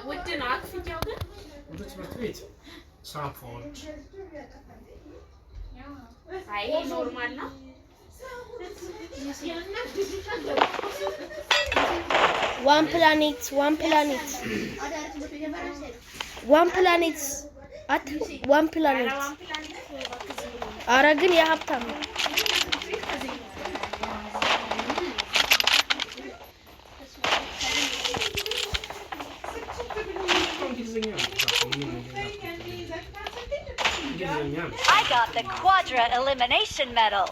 ውድ ነው አክፍያው ግን ወደ ትምህርት ቤት ሳፎች አይ ኖርማል ነው one planet at one planet ኧረ ግን የሀብታም ነው I got the Quadra Elimination Medal.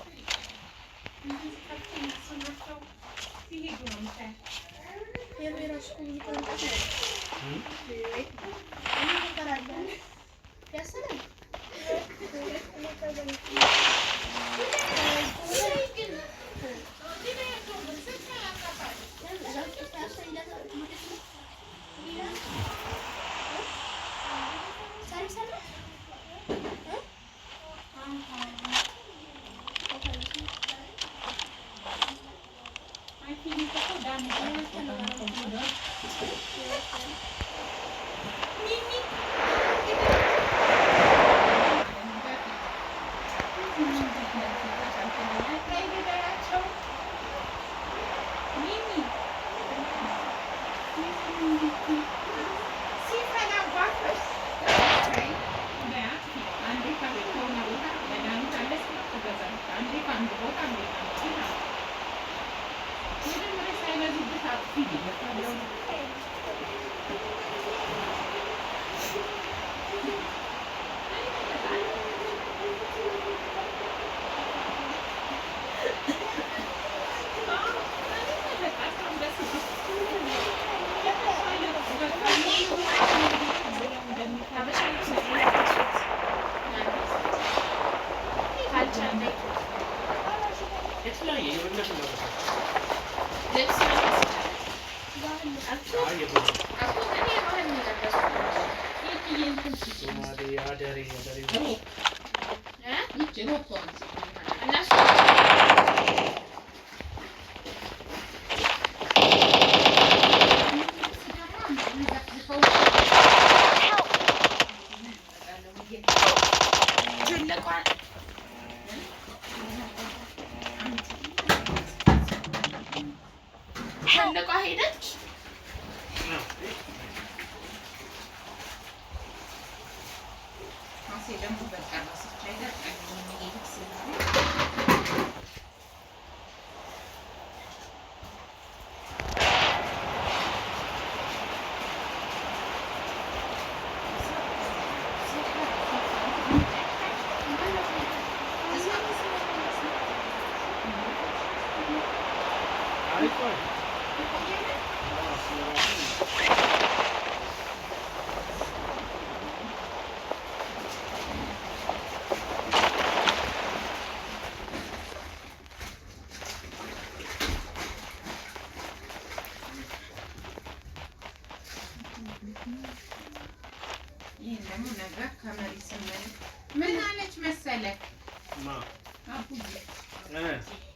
ምን አለች መሰለህ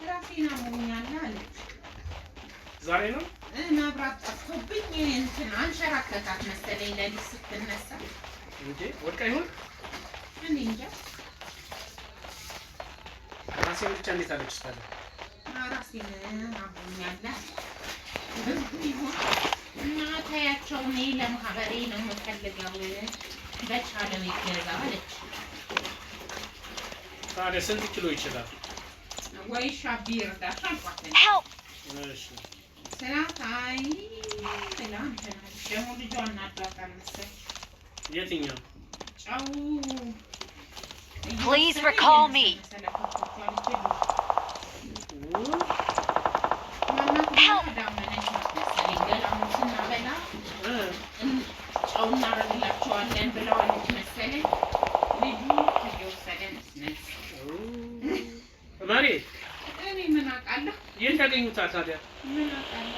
ራሴና ሞኛና አለች ዛሬ ነው መብራት ጠፍቶብኝ እንትን አንሸራተታት መሰለኝ ለሊት ስትነሳ እንዴ ወድቃ ይሆን እኔ እንጃ ራሴን ብቻ እንዴት አለች ታዲያ ራሴን አሞኛና እና ታያቸው እኔ ለማህበሬ ነው የምፈልገው በቻለው ይገዛ አለች ታዲያ ስንት ኪሎ ይችላል ወይ ሻቢር ዳሽ አልኳት እሺ ሰላታይ ሰላም ደግሞ ልጇን አዳታል መሰለኝ የትኛው ጫው Please recall me. Help. መሬት እኔ ምን አውቃለሁ የት ያገኙታል ታዲያ ምን አውቃለሁ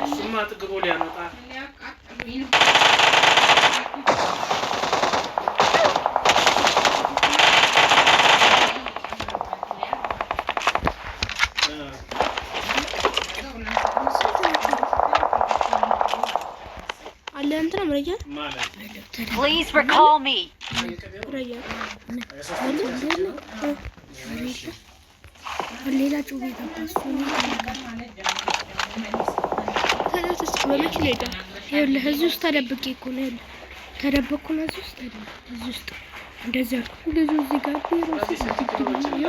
እሱማ ጥግቦ ሊያመጣ ሊያቃጥሉኝ ነው ቁራያ ማለት Please recall me. ቁራያ ሌላ ጩቤ ተባሱ ተነስተሽ በመኪና ሄዳ ይኸውልህ እዚህ ውስጥ ተደብቄ እኮ ነው ያለው ተደበቅኩና እዚህ ውስጥ አይደለም እዚህ ውስጥ እንደዚህ እዚህ ጋር ቢሮ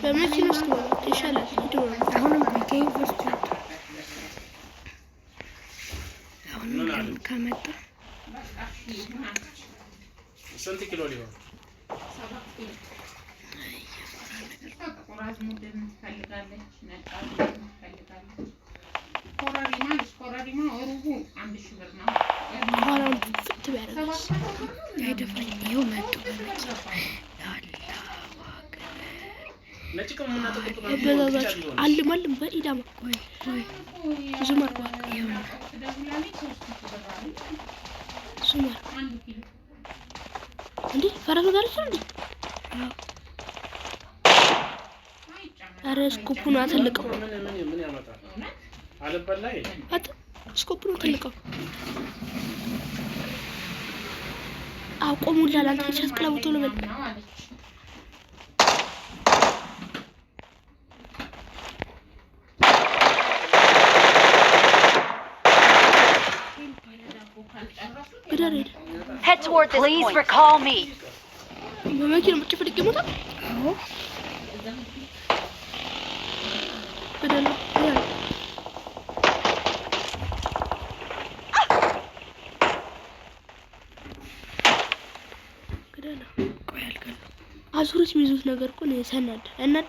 በመኪና ውስጥ ይሻላል ሂዶ አሁንም ከዩኒቨርሲቲ አሁንም ከመጣ ስንት ኪሎ ሊሆን አልማልም በኢዳማ ቆይ ዙማር ዙማር እንዴ ፈረስ ጋርሽ እንዴ አረ ስኮፑን አትልቀው ምን ያመጣል አለበላይ አት ስኮፑን አትልቀው አቆሙላል አንተ ቻስ ክለቡቶ ነው በል Head toward this Please point. Recall me. በመኪና መጥቼ ፈልጌ ሞታ አዎ በደለ ገደለ ቆይ አልከለ አዙሪት የሚይዙት ነገር እኮ ነው ሰናድ እናድ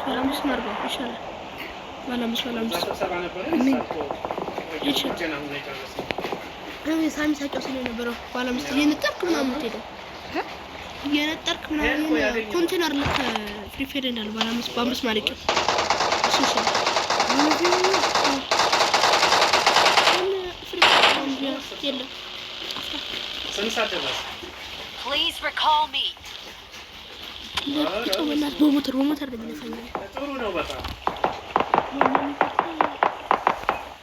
ባላምስ ማርባ ይሻላል ባላምስ ሳሚ ሳይቀር ስለነበረው ባላምስ የነጠርክ ምናምን የምትሄደው የነጠርክ ምናምን ኮንቴነር ልክ ፍሪ ፌድ እንዳለ ባላምስ በአምስት ማለቂያ እሱ Please recall me. በሞተር እንደሚነሳኝ ጥሩ ነው በጣም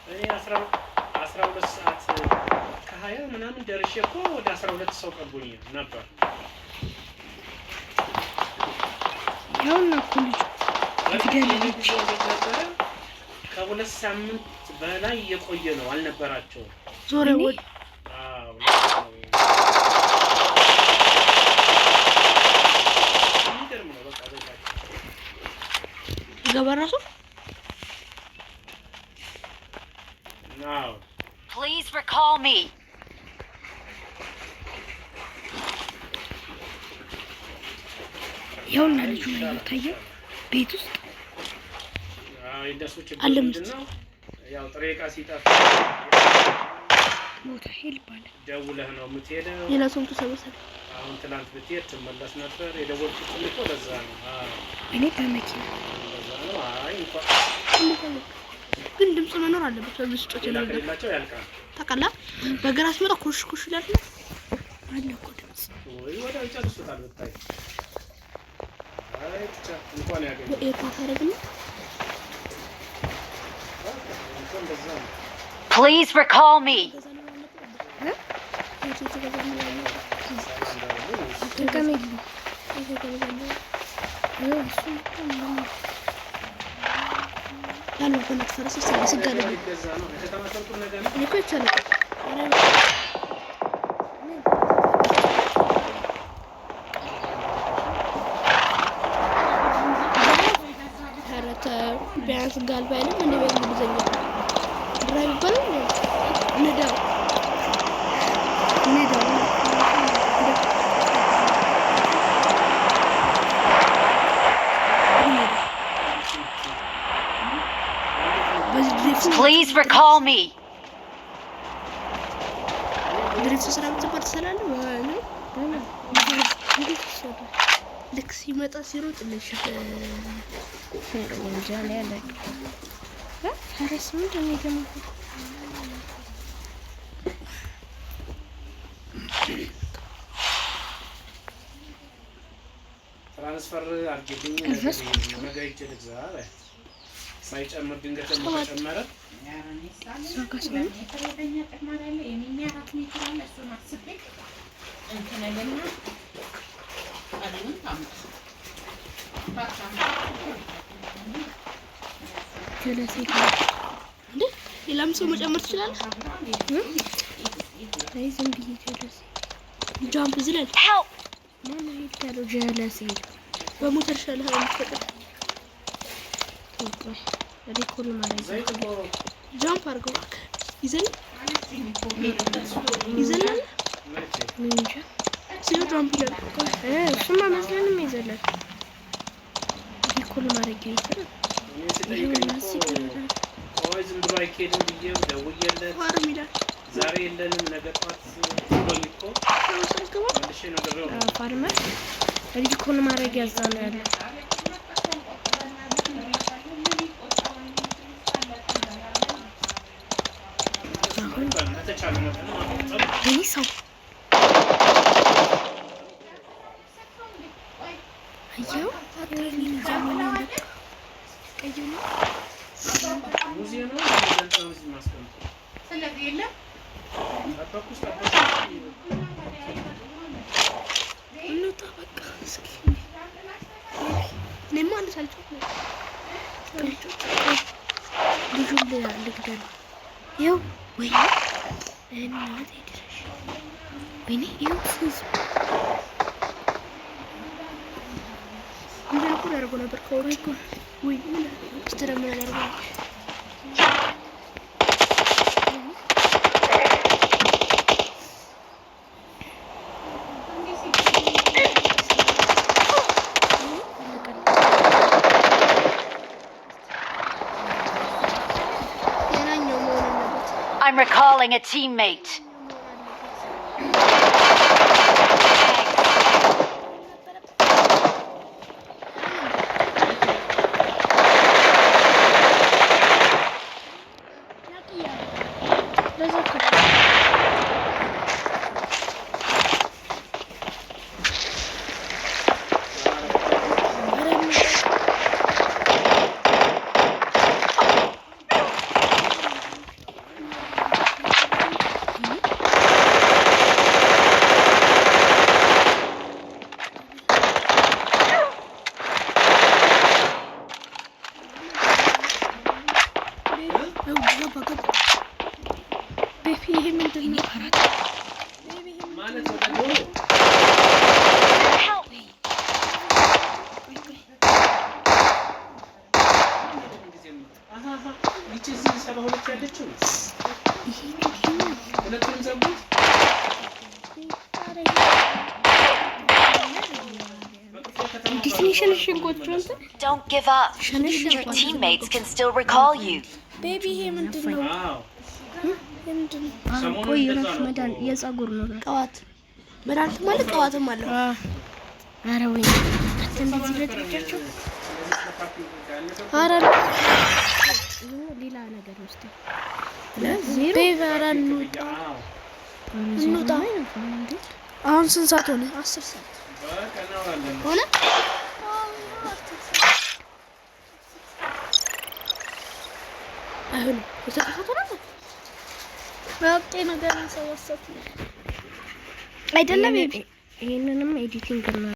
እኔ 12 ሰዓት ከ20 ምናምን ደርሼ እኮ ወደ 12 ሰው ቀርቦኝ ነበር ያውና ኮሌጅ ከሁለት ሳምንት በላይ የቆየ ነው አልነበራቸው ዞረ ወድ ገበራሱ Now Please recall me. ያውና ልጁ ላይ ታየው ቤት ውስጥ እንደሱ ችግር ነው ያው ጥሬ ዕቃ ሲጠፋ ሞታ ሄል ባለ ደውለህ ነው የምትሄደው ሌላ ሰው ተሰበሰበ አሁን ትናንት ብትሄድ ትመለስ ነበር የደወልኩት እኮ ለዛ ነው እኔ በመኪና ለዛ ነው አይ እንኳን ግን ድምጽ መኖር አለበት በብስጮች ያላቸው ያልቃል ታውቃለህ በግራ ሲመጣ ኩሽ ኩሽ ይላል አለ እኮ ድምጽ ወይ ወደ ጨርሱታል ብታይ አይ ብቻ እንኳን ያገኘ ኤርፖርት አረግኝ Please recall me. ቢያንስ ጋልባ አይደለም እንደ በእንግሊዘኛ ድራይቭ ይባላል ነዳው Please recall me. ድሪፍት ስራ ብትባል ሰላም ነው ልክ ሲመጣ ሲሮጥ ለሽፍ ወንጀል ያለ ፈረስ ምንድን ነው ትራንስፈር አድርጌልኝ ነገ ሂጅ ልግዛ በይ። ሳይጨምር ድንገት ደግሞ ተጨመረ። ሌላም ሰው መጨመር ትችላለህ? አይ ዝም ብዬ ጀለሴ ጃምፕ ዝለል ማን ይታለው ጀለሴ በሞተር ሻለህ አንፈቀድ ሪኮል ማለት ጃምፕ አድርገው ይዘል እንጃ ሲሉ ጃምፕ ይላል እሱማ መስለንም ይዘላል ሪኮል ማድረግ ይችላል ቆይ ዝም ብሎ አይኬድም ብዬው ደውዬለት ዛሬ የለንም ነገ ጧት ብሎኝ እኮ መልሼ ነገረው ፋርመር ሪኮል ማድረግ ያዛ ነው ያለው ተቻለ መጠን ማጥጠም ሰው አየው ሙዚየም ነው እንደዚህ እዚህ ማስቀመጥ ስለዚህ የለም አባኩስ እንውጣ በቃ እስኪ እኔማ አንሳልኩት ነው ልጁን ልግደል ይኸው ወይኔ እናቴ ድረሽ ወይኔ ይኸው ስዝ ምን እኮ ያደርጉ ነበር ከወሬ እኮ ወይ ምን ስትረምን ያደርጉ I'm recalling a teammate. Don't give up. Your teammates can still recall you. Baby, him and no. ቆይ እረፍ መዳን የጸጉር ነው ቀዋት መዳን ማለት ቀዋትም አለው አረ ወይ እንደዚህ ለጥቂያቸው አረ ሌላ ነገር ውስጥ ለዜሮ ቤቨራን እንውጣ አሁን ስንት ሰዓት ሆነ 10 ሰዓት ሆነ አይሆንም የተከፈተው ነው ወጥቴ ነገር ሰውሰት አይደለም ይሄንንም ኤዲቲንግ ነው